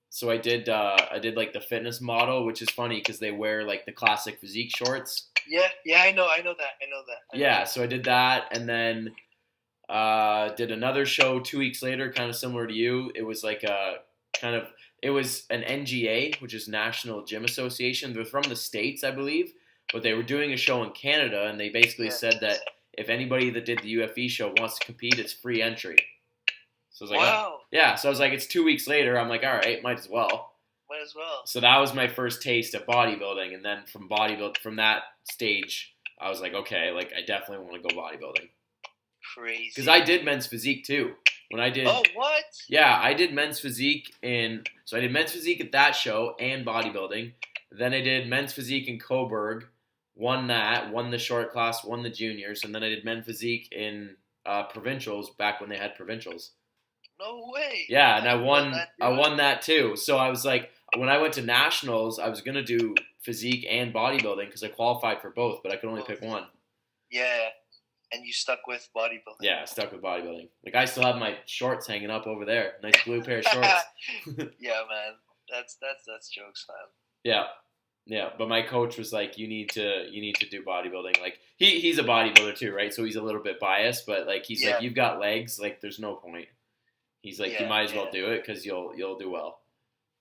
So I did like the fitness model, which is funny because they wear like the classic Physique shorts. Yeah, I know that. So I did that, and then did another show 2 weeks later, kind of similar to you. It was like it was an NGA, which is National Gym Association. They're from the States, I believe, but they were doing a show in Canada, and they basically said that if anybody that did the UFE show wants to compete, it's free entry. So I was like, wow. So I was like, it's 2 weeks later. I'm like, all right, might as well. So that was my first taste of bodybuilding, and then from that stage, I was like, okay, like I definitely want to go bodybuilding. Crazy. Because I did men's physique too. When I did. Oh, what? Yeah, I did men's physique so I did men's physique at that show and bodybuilding. Then I did men's physique in Coburg, won the short class, won the juniors, and then I did men's physique in provincials back when they had provincials. No way. Yeah, and I won that too. So I was like, when I went to nationals, I was gonna do physique and bodybuilding because I qualified for both, but I could only pick one. Yeah. And you stuck with bodybuilding. Yeah, I stuck with bodybuilding. Like I still have my shorts hanging up over there. Nice blue pair of shorts. Yeah, man. That's jokes, man. Yeah. But my coach was like, you need to do bodybuilding. Like he's a bodybuilder too, right? So he's a little bit biased, but like he's like, you've got legs. Like there's no point. He's like, you might as well do it because you'll do well.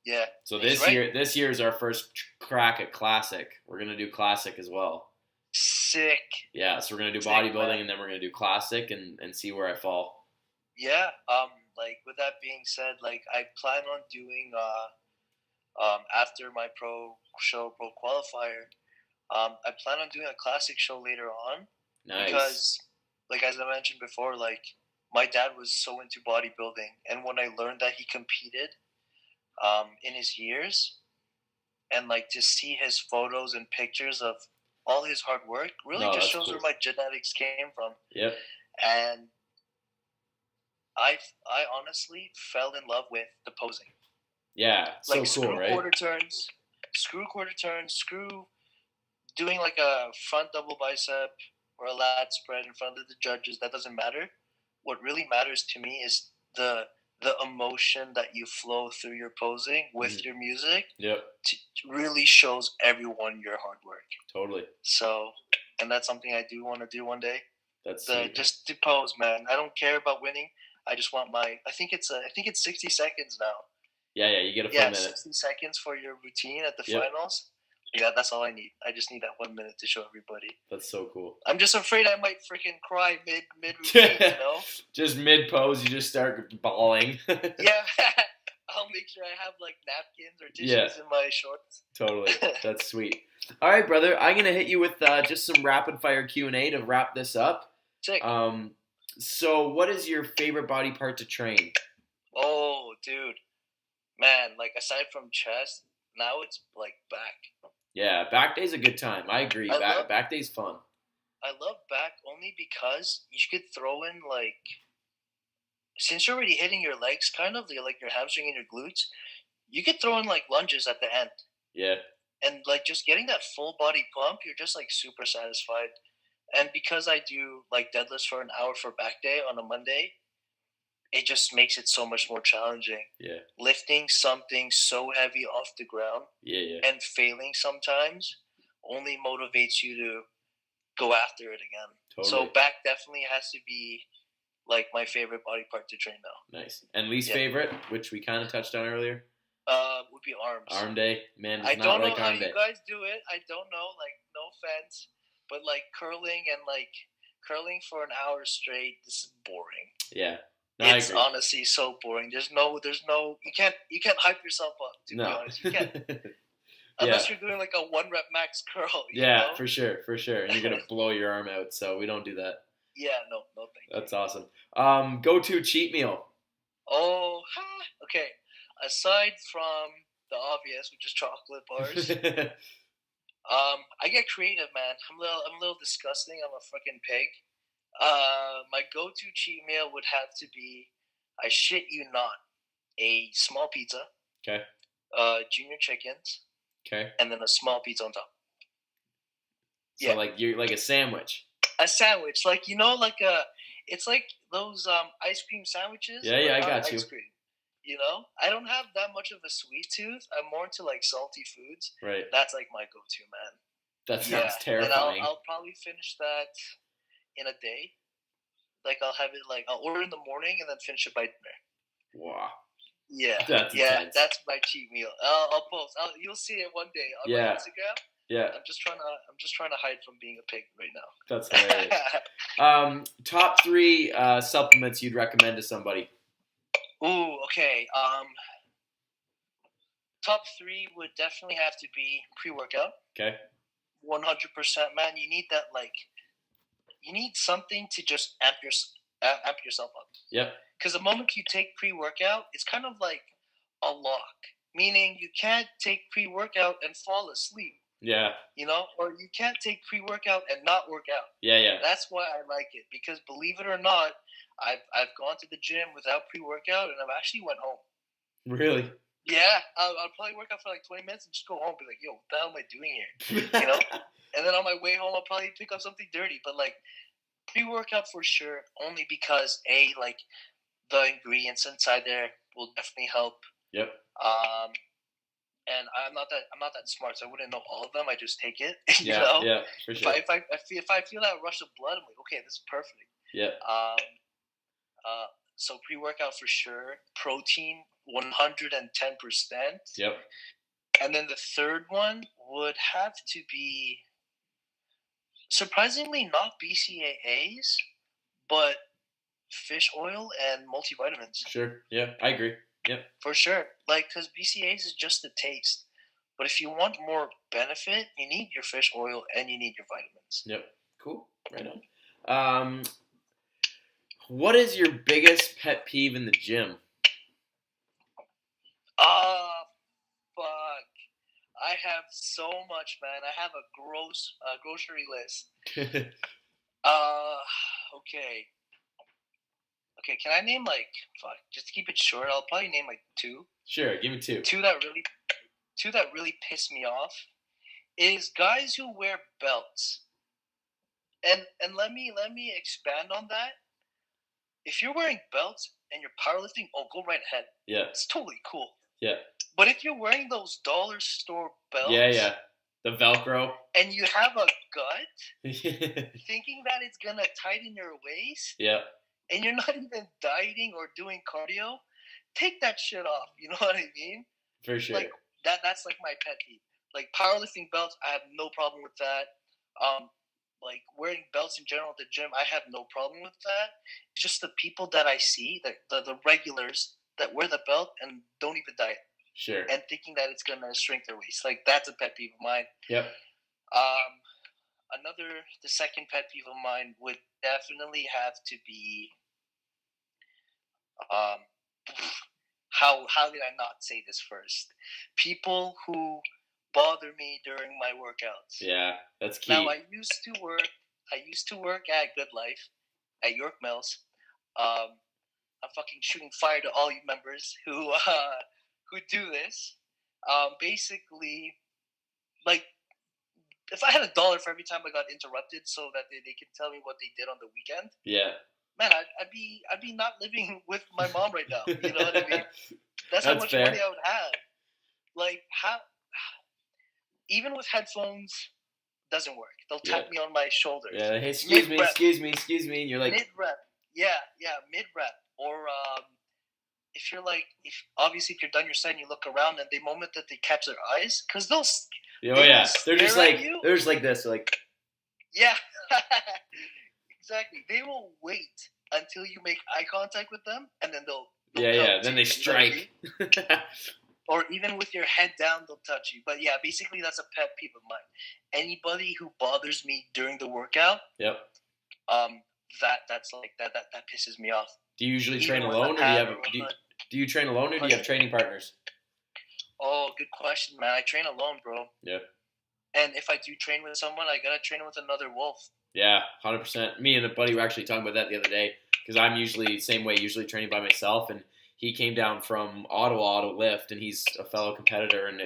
Yeah. So this year is our first crack at classic. We're gonna do classic as well. Sick. Yeah, so we're gonna do bodybuilding and then we're gonna do classic and see where I fall. Yeah. Like with that being said, like I plan on doing after my pro qualifier, I plan on doing a classic show later on. Nice. Because like as I mentioned before, like my dad was so into bodybuilding, and when I learned that he competed in his years, and like to see his photos and pictures of all his hard work really just shows where my genetics came from. Yep. And I honestly fell in love with the posing. Yeah, so like cool, right? Screw quarter turns, screw doing like a front double bicep or a lat spread in front of the judges. That doesn't matter. What really matters to me is the emotion that you flow through your posing with your music. Yep. Really shows everyone your hard work. Totally. So, and that's something I do want to do one day. That's sweet, just to pose, man. I don't care about winning. I just want I think it's 60 seconds now. Yeah, you get a 1 minute. 60 seconds for your routine at the finals. Yeah, that's all I need. I just need that 1 minute to show everybody. That's so cool. I'm just afraid I might freaking cry mid routine, you know? Just mid pose, you just start bawling. Yeah. I'll make sure I have like napkins or tissues in my shorts. Totally. That's sweet. All right, brother. I'm gonna hit you with just some rapid fire Q&A to wrap this up. Sick. So, what is your favorite body part to train? Oh, dude, man, like aside from chest, now it's like back. Yeah, back day's a good time. I agree. I love Back day's fun. I love back only because you could throw in like since you're already hitting your legs, kind of like your hamstring and your glutes, you could throw in like lunges at the end, Yeah, and like just getting that full body pump, you're just like super satisfied. And because I do like deadlifts for an hour for back day on a Monday, it just makes it so much more challenging. yeah, Lifting something so heavy off the ground yeah. and failing sometimes only motivates you to go after it again. Totally. So back definitely has to be like my favorite body part to train now. Nice. And least Yeah. favorite, which we kind of touched on earlier? Would be arms. Arm day. Man, I it's don't not know like how arm day. you guys do it. I don't know. Like, no offense, but like curling and like curling for an hour straight, this is boring. Yeah. No, It's I agree. honestly so boring. There's no. You can't hype yourself up. To be honest, you can't unless you're doing like a 1 rep max curl. You know? for sure. And you're gonna blow your arm out, so we don't do that. Yeah, no, thank you. That's awesome. Go-to cheat meal. Oh, okay. Aside from the obvious, which is chocolate bars, I get creative, man. I'm a little disgusting. I'm a freaking pig. My go-to cheat meal would have to be, I shit you not, a small pizza. Okay. Junior chickens. Okay. And then a small pizza on top. So like you're like a sandwich. A sandwich, like it's like those ice cream sandwiches. Yeah, I got you. Ice cream. You know, I don't have that much of a sweet tooth. I'm more into like salty foods. Right. That's like my go-to, man. That sounds terrifying. And I'll probably finish that in a day. Like I'll have it like I'll order in the morning and then finish it by dinner. Wow. Yeah. That's intense. That's my cheat meal. I'll post. You'll see it one day on my Instagram. Yeah. I'm just trying to hide from being a pig right now. That's hilarious. Top 3 supplements you'd recommend to somebody. Ooh, okay. Top 3 would definitely have to be pre-workout. Okay. 100%, man. You need that, like, you need something to just amp yourself up. Yep. Because the moment you take pre-workout, it's kind of like a lock. Meaning you can't take pre-workout and fall asleep. Yeah. You know? Or you can't take pre-workout and not work out. Yeah. That's why I like it. Because believe it or not, I've gone to the gym without pre-workout and I've actually went home. Really? Yeah. I'll probably work out for like 20 minutes and just go home and be like, yo, what the hell am I doing here? You know? And then on my way home, I'll probably pick up something dirty. But like pre-workout for sure, only because like the ingredients inside there will definitely help. Yep. And I'm not that smart, so I wouldn't know all of them. I just take it. Yeah, you know? Yeah, for sure. If I feel that rush of blood, I'm like, okay, this is perfect. Yeah. So pre-workout for sure. Protein 110%. Yep. And then the third one would have to be surprisingly not BCAAs, but fish oil and multivitamins. Sure. Yeah, I agree. Yep. For sure. Like, because BCAAs is just the taste. But if you want more benefit, you need your fish oil and you need your vitamins. Yep. Cool. Right on. What is your biggest pet peeve in the gym? Fuck. I have so much, man. I have a grocery list. Okay. Okay, can I name just to keep it short, I'll probably name like 2. Sure, give me 2. Two that really piss me off is guys who wear belts. And let me expand on that. If you're wearing belts and you're powerlifting, go right ahead. Yeah. It's totally cool. Yeah. But if you're wearing those dollar store belts, yeah, the Velcro, and you have a gut, thinking that it's gonna tighten your waist, yeah, and you're not even dieting or doing cardio, take that shit off. You know what I mean? For sure. Like that's like my pet peeve. Like powerlifting belts, I have no problem with that. Like wearing belts in general at the gym, I have no problem with that. It's just the people that I see, the regulars that wear the belt and don't even diet. Sure. And thinking that it's gonna shrink their waist. Like that's a pet peeve of mine. Yep. the second pet peeve of mine would definitely have to be, how did I not say this first? People who bother me during my workouts. Yeah, that's key. Now, I used to work at Good Life, at York Mills. I'm fucking shooting fire to all you members who do this. Basically, like, if I had $1 for every time I got interrupted, so that they can tell me what they did on the weekend. Yeah. Man, I'd be not living with my mom right now. You know what I mean? That's how much fair. money I would have. Like, how? Even with headphones, doesn't work. They'll tap me on my shoulder. Yeah. Hey, excuse me. And you're like mid rep. Yeah, mid rep. Or if obviously if you're done your set and you look around, and the moment that they catch their eyes, because they'll. They're just like this, like. Yeah. Exactly. They will wait until you make eye contact with them, and then they'll then they strike. Or even with your head down, they'll touch you. But yeah, basically that's a pet peeve of mine. Anybody who bothers me during the workout, yep. That's like that pisses me off. Do you usually train alone, or do you train alone, or do you have training partners? Oh, good question, man. I train alone, bro. Yeah. And if I do train with someone, I gotta train with another wolf. Yeah, 100%. Me and a buddy were actually talking about that the other day, because I'm usually training by myself, and he came down from Ottawa to lift, and he's a fellow competitor, and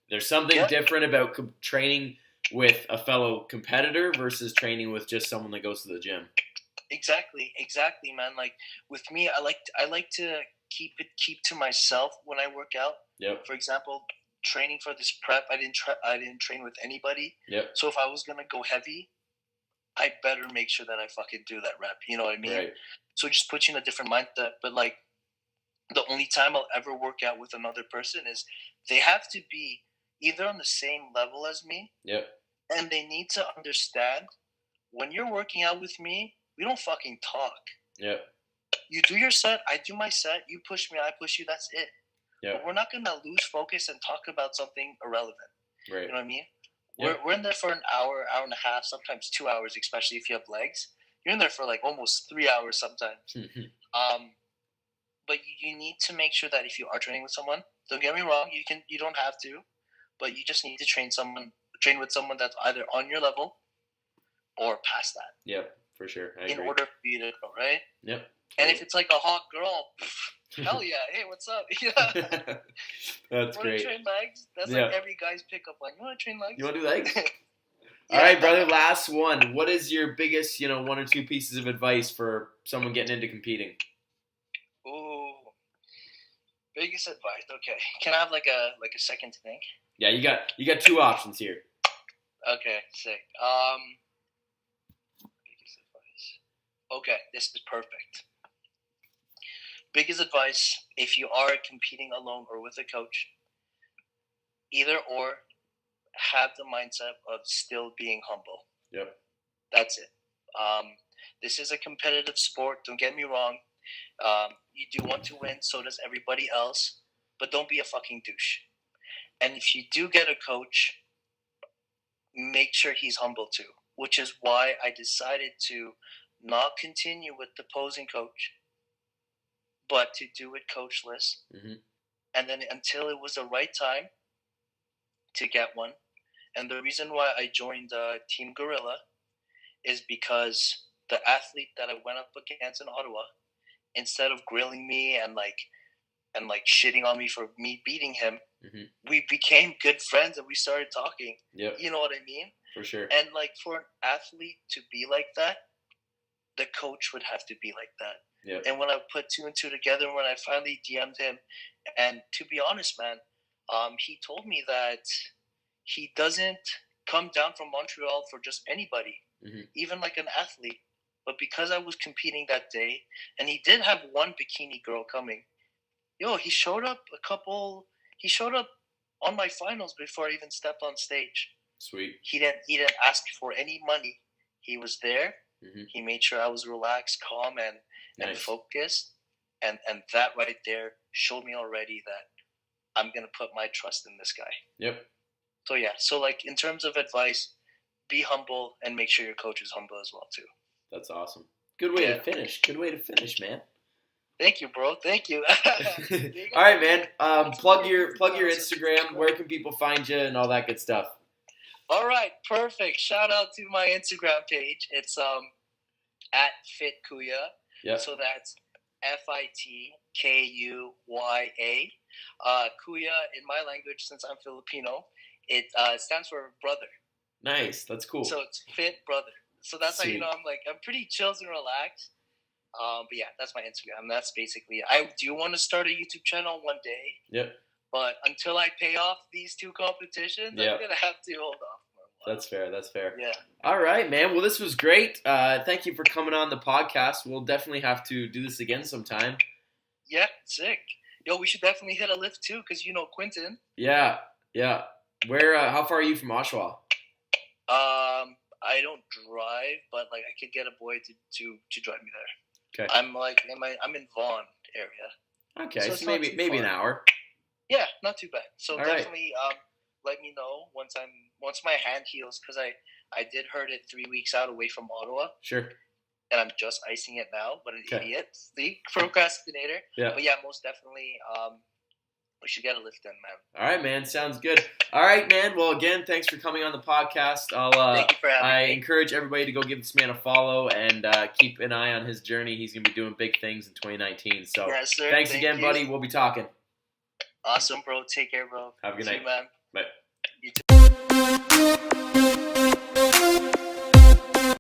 there's something different about training with a fellow competitor versus training with just someone that goes to the gym. Exactly, man. Like with me, I like to keep to myself when I work out. Yep. For example, training for this prep, I didn't train with anybody. Yep. So if I was gonna go heavy, I better make sure that I fucking do that rep. You know what I mean? Right. So it just puts you in a different mindset. But like, the only time I'll ever work out with another person is they have to be either on the same level as me. Yep. And they need to understand when you're working out with me, we don't fucking talk. Yep. You do your set, I do my set, you push me, I push you, that's it. Yep. But we're not going to lose focus and talk about something irrelevant. Right. You know what I mean? Yep. We're in there for an hour, hour and a half, sometimes 2 hours, especially if you have legs. You're in there for like almost 3 hours sometimes. But you need to make sure that if you are training with someone, don't get me wrong, you don't have to, but you just need to train with someone that's either on your level or past that. Yep, for sure. I agree. In order for you to go, right? Yep. And if it's like a hot girl, hell yeah, hey, what's up? Yeah. That's great. Train legs? That's like every guy's pickup line. You want to train legs? You want to do legs? All right, brother, last one. What is your biggest, one or two pieces of advice for someone getting into competing? Ooh, biggest advice. Okay, can I have like a second to think? Yeah, you got two options here. Okay, sick. Biggest advice. Okay, this is perfect. Biggest advice: if you are competing alone or with a coach, either or, have the mindset of still being humble. Yep. That's it. This is a competitive sport. Don't get me wrong. You do want to win, so does everybody else. But don't be a fucking douche. And if you do get a coach, make sure he's humble too. Which is why I decided to not continue with the posing coach, but to do it coachless. Mm-hmm. And then until it was the right time to get one. And the reason why I joined Team Gorilla is because the athlete that I went up against in Ottawa, instead of grilling me and shitting on me for me beating him, mm-hmm. we became good friends and we started talking. Yep. You know what I mean? For sure. And like for an athlete to be like that, the coach would have to be like that. Yep. And when I put two and two together, when I finally DM'd him, and to be honest, man, he told me that he doesn't come down from Montreal for just anybody, mm-hmm. even like an athlete. But because I was competing that day, and he did have one bikini girl coming, he showed up on my finals before I even stepped on stage. Sweet. He didn't ask for any money. He was there. Mm-hmm. He made sure I was relaxed, calm, and focused. And that right there showed me already that I'm going to put my trust in this guy. Yep. So yeah, so like in terms of advice, be humble and make sure your coach is humble as well too. That's awesome. Good way to finish. Good way to finish, man. Thank you, bro. Thank you. All right, man. Plug your Instagram. Where can people find you and all that good stuff? All right, perfect. Shout out to my Instagram page. It's at FitKuya. Yeah. So that's FITKUYA. Kuya in my language, since I'm Filipino, it stands for brother. Nice. That's cool. So it's Fit Brother. So that's Sweet. how you know I'm pretty chilled and relaxed. But yeah, that's my Instagram. That's basically it. I do want to start a YouTube channel one day. Yep. But until I pay off these 2 competitions, Yep. I'm gonna have to hold off. That's fair. That's fair. Yeah. All right, man. Well, this was great. Thank you for coming on the podcast. We'll definitely have to do this again sometime. Yeah, sick. Yo, we should definitely hit a lift too, because you know Quentin. Yeah. Yeah. Where? How far are you from Oshawa? I don't drive, but like I could get a boy to drive me there. Okay. I'm in Vaughan area. Okay, So so maybe an hour. Yeah, not too bad. So All definitely let me know once my hand heals, because I did hurt it 3 weeks out away from Ottawa, Sure. and I'm just icing it now. But an Okay. idiot, the procrastinator. Yeah. But yeah, most definitely we should get a lift in, man. All right, man. Sounds good. All right, man. Well, again, thanks for coming on the podcast. Thank you for having me. Encourage everybody to go give this man a follow and keep an eye on his journey. He's going to be doing big things in 2019. So Yes, sir. thanks Thank again, you. buddy. We'll be talking. Awesome, bro. Take care, bro. Have a good See night. you, man. Bye. You too.